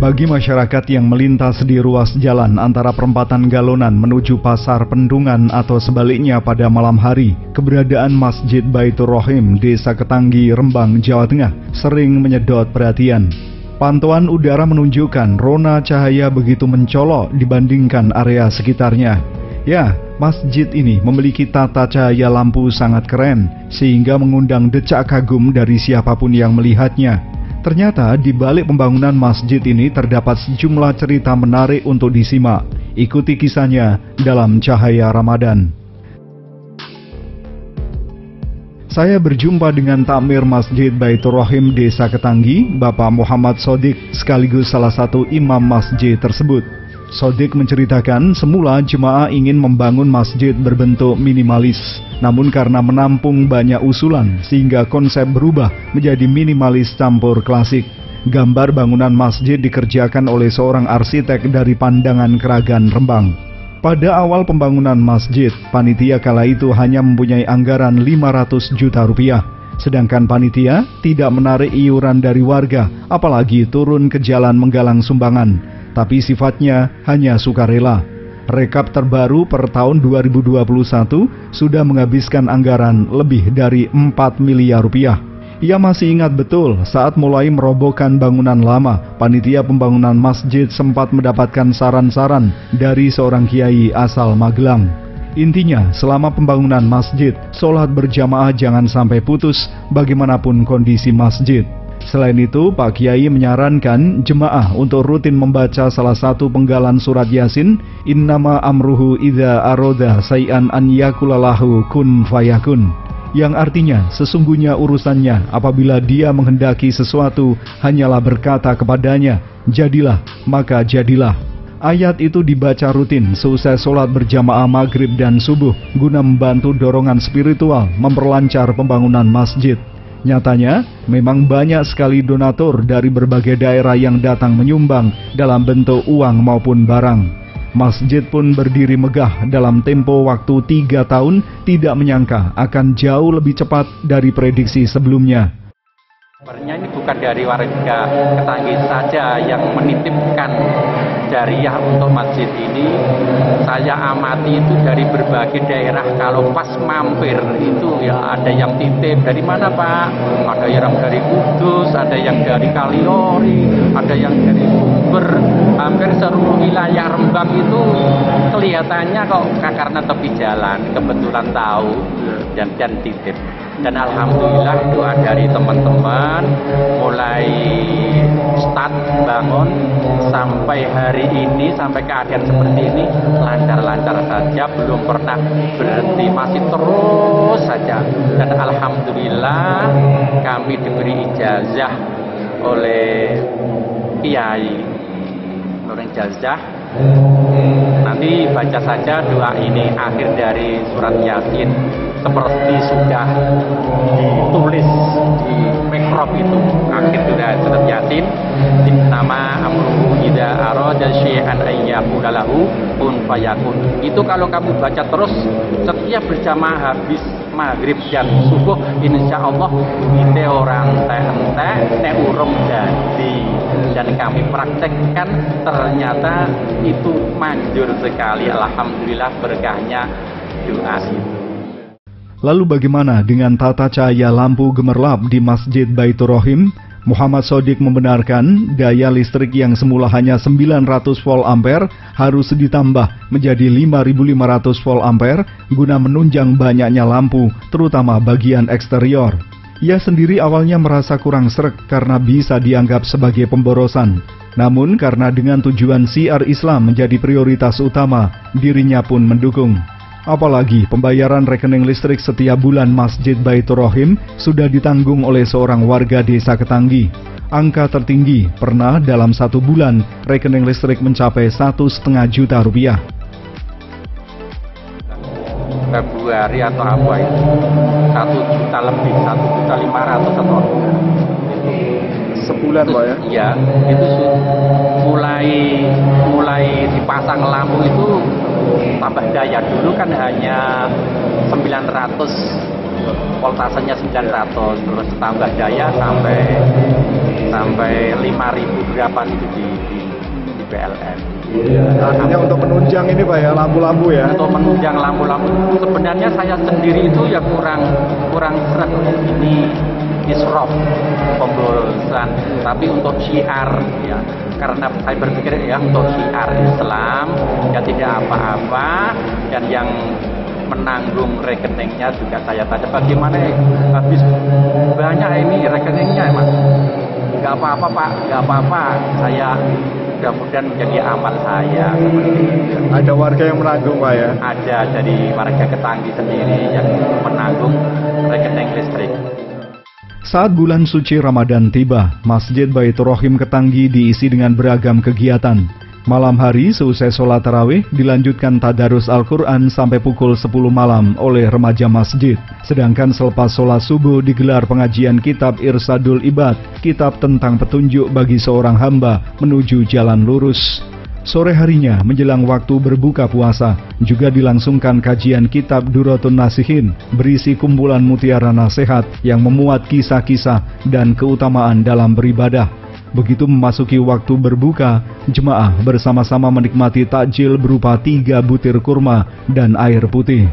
Bagi masyarakat yang melintas di ruas jalan antara perempatan Galonan menuju Pasar Pendungan atau sebaliknya pada malam hari, keberadaan Masjid Baitur Rohim, Desa Ketanggi, Rembang, Jawa Tengah sering menyedot perhatian. Pantauan udara menunjukkan rona cahaya begitu mencolok dibandingkan area sekitarnya. Ya, masjid ini memiliki tata cahaya lampu sangat keren, sehingga mengundang decak kagum dari siapapun yang melihatnya. Ternyata di balik pembangunan masjid ini terdapat sejumlah cerita menarik untuk disimak. Ikuti kisahnya dalam Cahaya Ramadan. Saya berjumpa dengan takmir Masjid Baitur Rohim Desa Ketanggi, Bapak Muhammad Sodik, sekaligus salah satu imam masjid tersebut. Sodik menceritakan semula jemaah ingin membangun masjid berbentuk minimalis, namun karena menampung banyak usulan sehingga konsep berubah menjadi minimalis campur klasik. Gambar bangunan masjid dikerjakan oleh seorang arsitek dari Pandangan Keragan, Rembang. Pada awal pembangunan masjid, panitia kala itu hanya mempunyai anggaran 500 juta rupiah. Sedangkan panitia tidak menarik iuran dari warga, apalagi turun ke jalan menggalang sumbangan, tapi sifatnya hanya sukarela. Rekap terbaru per tahun 2021 sudah menghabiskan anggaran lebih dari 4 miliar rupiah. Ia masih ingat betul saat mulai merobohkan bangunan lama, panitia pembangunan masjid sempat mendapatkan saran-saran dari seorang kiai asal Magelang. Intinya, selama pembangunan masjid, sholat berjamaah jangan sampai putus bagaimanapun kondisi masjid. Selain itu, Pak Kiai menyarankan jemaah untuk rutin membaca salah satu penggalan surat Yasin, Innama amruhu idza aroda say'an an yakulalahu kun fayakun, yang artinya sesungguhnya urusannya apabila dia menghendaki sesuatu hanyalah berkata kepadanya, jadilah, maka jadilah. Ayat itu dibaca rutin seusai sholat berjamaah maghrib dan subuh guna membantu dorongan spiritual memperlancar pembangunan masjid. Nyatanya, memang banyak sekali donatur dari berbagai daerah yang datang menyumbang dalam bentuk uang maupun barang. Masjid pun berdiri megah dalam tempo waktu 3 tahun, tidak menyangka akan jauh lebih cepat dari prediksi sebelumnya. Sebenarnya ini bukan dari warga Ketanggi saja yang menitipkan jariah untuk masjid ini. Saya amati itu dari berbagai daerah. Kalau pas mampir itu ya ada yang titip. Dari mana Pak? Ada yang dari Kudus, ada yang dari Kaliori, ada yang dari Sumber. Hampir seluruh wilayah Rembang itu kelihatannya kok karena tepi jalan kebetulan tahu dan titip. Dan alhamdulillah doa dari teman-teman mulai start bangun sampai hari ini, sampai keadaan seperti ini lancar-lancar saja, belum pernah berhenti, masih terus saja. Dan alhamdulillah kami diberi ijazah oleh kiai, oleh ijazah. Nanti baca saja doa ini akhir dari surat Yasin seperti sudah ditulis di mikrop itu. Akhir dari surat Yasin, Innama amruhu idza arada syai'an ay yaqula lahu kun fayakun. Itu kalau kamu baca terus setiap berjamaah habis maghrib dan subuh, insya Allah kita orang ente urung jadi. Dan kami praktekkan ternyata itu manjur sekali. Alhamdulillah berkahnya doa itu. Lalu bagaimana dengan tata cahaya lampu gemerlap di Masjid Baitur Rohim? Muhammad Sodik membenarkan daya listrik yang semula hanya 900 volt ampere harus ditambah menjadi 5.500 volt ampere guna menunjang banyaknya lampu, terutama bagian eksterior. Ia sendiri awalnya merasa kurang sreg karena bisa dianggap sebagai pemborosan. Namun karena dengan tujuan syiar Islam menjadi prioritas utama, dirinya pun mendukung. Apalagi pembayaran rekening listrik setiap bulan Masjid Baitur Rohim sudah ditanggung oleh seorang warga Desa Ketanggi. Angka tertinggi pernah dalam 1 bulan rekening listrik mencapai 1,5 juta rupiah. Februari atau apa itu 1 juta lebih, 1.500.000 atau sebulan Pak ya? Iya, itu mulai dipasang lampu itu tambah daya. Dulu kan hanya 900 voltasenya 900, terus tambah daya sampai 5.000 berapa gitu di PLN. Artinya untuk menunjang ini Pak ya, lampu-lampu ya? Untuk menunjang lampu-lampu, sebenarnya saya sendiri itu ya kurang seret ini isrof pemborosan, tapi untuk syiar ya, karena saya berpikir ya untuk syiar Islam ya tidak apa-apa, dan yang menanggung rekeningnya juga saya tanya bagaimana habis banyak ini rekeningnya Mas. Nggak apa-apa Pak, nggak apa-apa, saya mudah-mudahan menjadi amal saya. Ada warga yang menanggung Pak ya? Ada dari warga Ketanggi sendiri yang menanggung rekening listrik. Saat bulan suci Ramadan tiba, Masjid Baitur Rahim Ketanggi diisi dengan beragam kegiatan. Malam hari seusai sholat tarawih dilanjutkan tadarus Al-Quran sampai pukul 10 malam oleh remaja masjid. Sedangkan selepas sholat subuh digelar pengajian kitab Irsadul Ibad, kitab tentang petunjuk bagi seorang hamba menuju jalan lurus. Sore harinya menjelang waktu berbuka puasa juga dilangsungkan kajian kitab Duratun Nasihin berisi kumpulan mutiara nasihat yang memuat kisah-kisah dan keutamaan dalam beribadah. Begitu memasuki waktu berbuka, jemaah bersama-sama menikmati takjil berupa 3 butir kurma dan air putih.